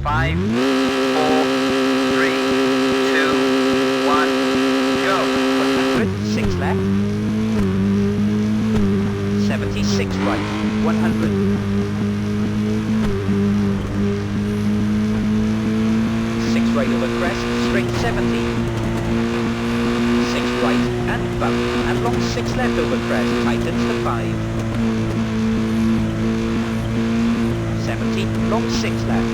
5, 4, 3, 2, 1, go. 100, 6 left. 76 right, 100. 6 right over crest, straight 70. 6 right and bump, and long 6 left over crest, tightens to 5. 70, long 6 left.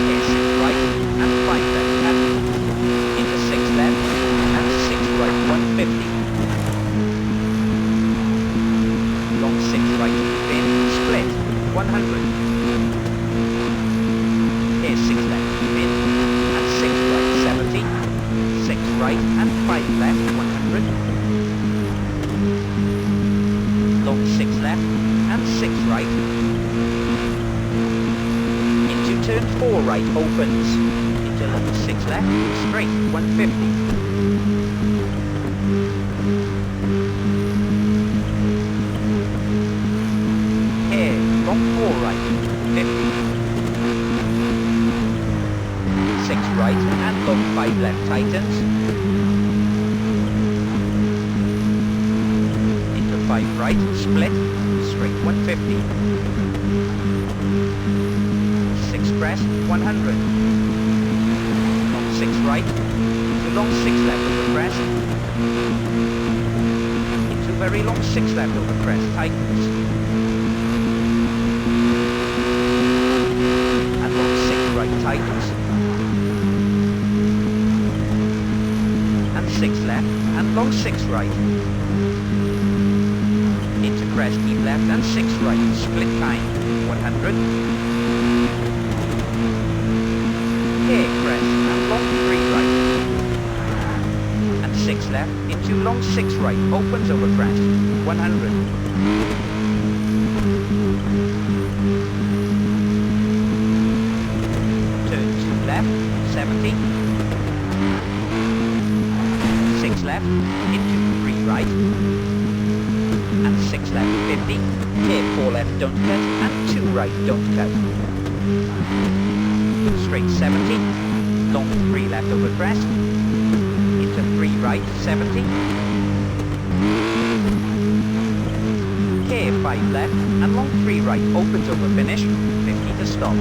Here 6 right and 5 left, and into 6 left and 6 right, 150. Long 6 right, in, split, 100. Here 6 left, in, and 6 right, 70. 6 right and 5 left, 100. Long 6 left and 6 right. Into turn 4 right, opens. Into long 6 left, straight, 150. Here, long 4 right, 50. 6 right and long 5 left, tightens. Into 5 right, split, straight 150. 6 crest, 100. Long 6 right, into long 6 left over crest. Into very long 6 left over crest, tightens. And long 6 right, tightens. And 6 left, and long 6 right. Into crest, keep left, and 6 right, split time, 100. Here, crest, and long 3 right. And 6 left, into long 6 right, opens over crest, 100. Turn 2 left, 70. 6 left, into 3 right. And 6 left, 50. Here 4 left, don't cut, and 2 right, don't cut. Straight 70. Long 3 left over crest. Into 3 right, 70. Here 5 left, and long 3 right, opens over finish, 50 to stop.